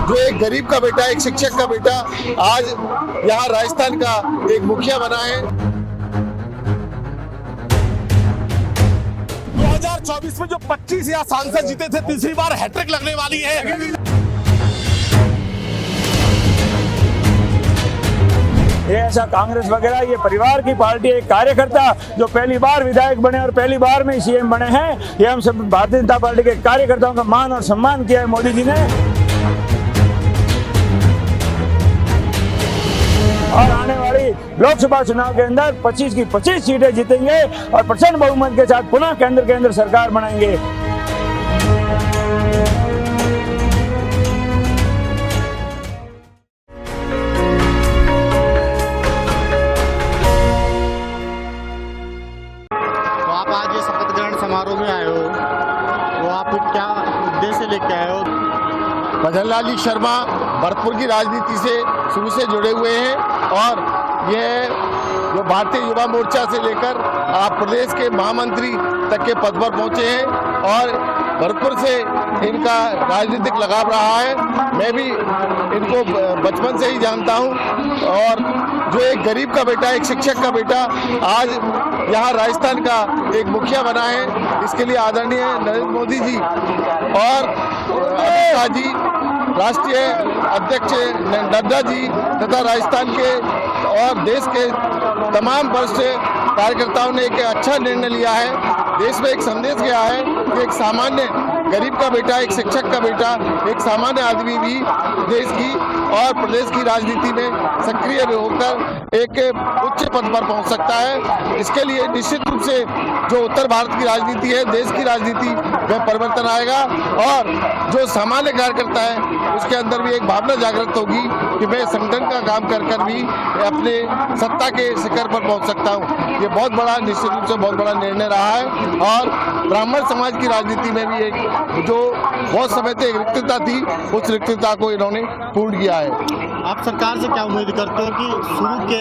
जो एक गरीब का बेटा, एक शिक्षक का बेटा आज यहाँ राजस्थान का एक मुखिया बना है। 2024 में जो 25 या सांसद जीते थे, तीसरी बार हैट्रिक लगने वाली है। ये ऐसा कांग्रेस वगैरह ये परिवार की पार्टी, एक कार्यकर्ता जो पहली बार विधायक बने और पहली बार में सीएम बने हैं, ये हम सब भारतीय जनता पार्टी के कार्यकर्ताओं का मान और सम्मान किया है मोदी जी ने। और आने वाली लोकसभा चुनाव के अंदर 25 की 25 सीटें जीतेंगे और प्रचंड बहुमत के साथ पुनः केंद्र के अंदर सरकार बनाएंगे। तो आप आज ये शपथ ग्रहण समारोह में आए हो, तो आप क्या उद्देश्य लेके आए हो? भजन लाल जी शर्मा भरतपुर की राजनीति से शुरू से जुड़े हुए हैं और ये जो भारतीय युवा मोर्चा से लेकर आप प्रदेश के महामंत्री तक के पद पर पहुंचे हैं और भरतपुर से इनका राजनीतिक लगाव रहा है। मैं भी इनको बचपन से ही जानता हूं और जो एक गरीब का बेटा, एक शिक्षक का बेटा आज यहाँ राजस्थान का एक मुखिया बना है, इसके लिए आदरणीय नरेंद्र मोदी जी और अमित शाह जी, राष्ट्रीय अध्यक्ष नड्डा जी तथा राजस्थान के और देश के तमाम वरिष्ठ कार्यकर्ताओं ने एक अच्छा निर्णय लिया है। देश में एक संदेश गया है कि एक सामान्य गरीब का बेटा, एक शिक्षक का बेटा, एक सामान्य आदमी भी देश की और प्रदेश की राजनीति में सक्रिय होकर एक उच्च पद पर पहुंच सकता है। इसके लिए निश्चित रूप से जो उत्तर भारत की राजनीति है, देश की राजनीति में परिवर्तन आएगा और जो सामान्य कार्यकर्ता है उसके अंदर भी एक भावना जागृत होगी कि मैं संगठन का काम कर कर भी अपने सत्ता के शिखर पर पहुंच सकता हूं। ये बहुत बड़ा, निश्चित रूप से बहुत बड़ा निर्णय रहा है और ब्राह्मण समाज की राजनीति में भी एक जो बहुत समय से एक रिक्तता थी, उस रिक्तता को इन्होंने पूर्ण किया है। आप सरकार से क्या उम्मीद करते हो कि शुरू के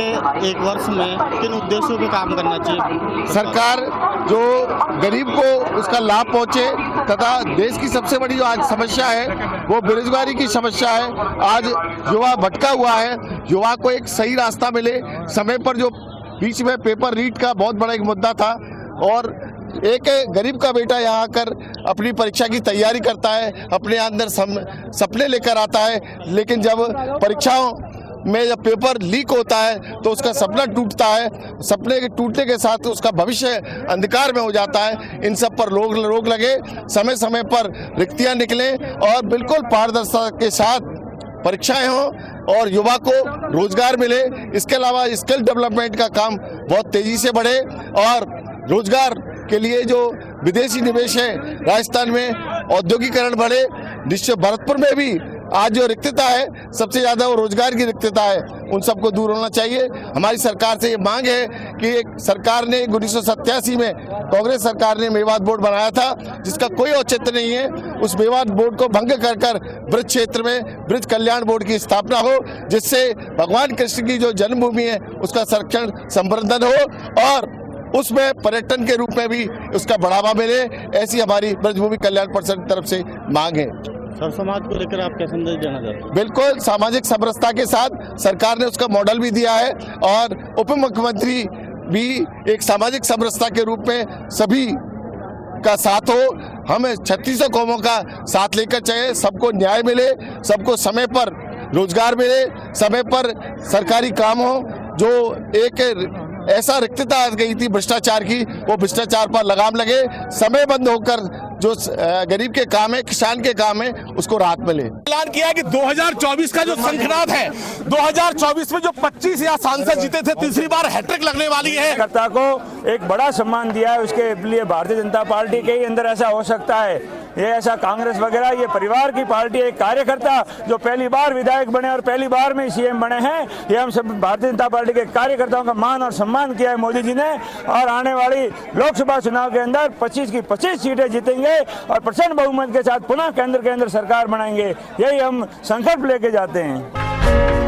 एक वर्ष में किन उद्देश्यों पे काम करना चाहिए? सरकार जो गरीब को उसका लाभ पहुंचे तथा देश की सबसे बड़ी जो आज समस्या है वो बेरोजगारी की समस्या है। आज युवा भटका हुआ है, युवा को एक सही रास्ता मिले। समय पर जो बीच में पेपर रीड का बहुत बड़ा एक मुद्दा था और एक गरीब का बेटा यहाँ आकर अपनी परीक्षा की तैयारी करता है, अपने अंदर सपने लेकर आता है, लेकिन जब परीक्षाओं में जब पेपर लीक होता है तो उसका सपना टूटता है। सपने के टूटने के साथ उसका भविष्य अंधकार में हो जाता है। इन सब पर रोक लगे, समय समय पर रिक्तियाँ निकलें और बिल्कुल पारदर्शिता के साथ परीक्षाएं हों और युवा को रोजगार मिले। इसके अलावा स्किल डेवलपमेंट का काम बहुत तेजी से बढ़े और रोजगार के लिए जो विदेशी निवेश है राजस्थान में, औद्योगिकरण बढ़े। निश्चित भरतपुर में भी आज जो रिक्तता है सबसे ज्यादा वो रोजगार की रिक्तता है, उन सबको दूर होना चाहिए। हमारी सरकार से ये मांग है कि एक सरकार ने 1987 में कांग्रेस सरकार ने मेवात बोर्ड बनाया था जिसका कोई औचित्य नहीं है। उस मेवात बोर्ड को भंग कर ब्रज क्षेत्र में ब्रज कल्याण बोर्ड की स्थापना हो, जिससे भगवान कृष्ण की जो जन्मभूमि है उसका संरक्षण संवर्धन हो और उसमें पर्यटन के रूप में भी उसका बढ़ावा मिले। ऐसी हमारी ब्रजभूमि कल्याण परिषद की तरफ से मांग है। सर, समाज को लेकर आप क्या संदेश देना चाहते हैं? बिल्कुल सामाजिक समरसता के साथ सरकार ने उसका मॉडल भी दिया है और उप मुख्यमंत्री भी एक सामाजिक समरसता के रूप में सभी का साथ हो। हमें 3600 कौमों का साथ लेकर चले, सबको न्याय मिले, सबको समय पर रोजगार मिले, समय पर सरकारी काम हो। जो एक ऐसा रिक्तता आ गई थी भ्रष्टाचार की, वो भ्रष्टाचार पर लगाम लगे, समय बंद होकर जो गरीब के काम है, किसान के काम है, उसको राहत मिले। ऐलान किया कि 2024 का जो शंखनाद है, 2024 में जो 25 या सांसद जीते थे, तीसरी बार हैट्रिक लगने वाली है। कार्यकर्ता को एक बड़ा सम्मान दिया है, उसके लिए भारतीय जनता पार्टी के ही अंदर ऐसा हो सकता है। ये ऐसा कांग्रेस वगैरह ये परिवार की पार्टी, एक कार्यकर्ता जो पहली बार विधायक बने और पहली बार में सीएम बने हैं, ये हम सब भारतीय जनता पार्टी के कार्यकर्ताओं का मान और सम्मान किया है मोदी जी ने। और आने वाली लोकसभा चुनाव के अंदर 25 की 25 सीटें जीतेंगे और प्रचंड बहुमत के साथ पुनः केंद्र के अंदर सरकार बनाएंगे। यही हम संकल्प लेके जाते हैं।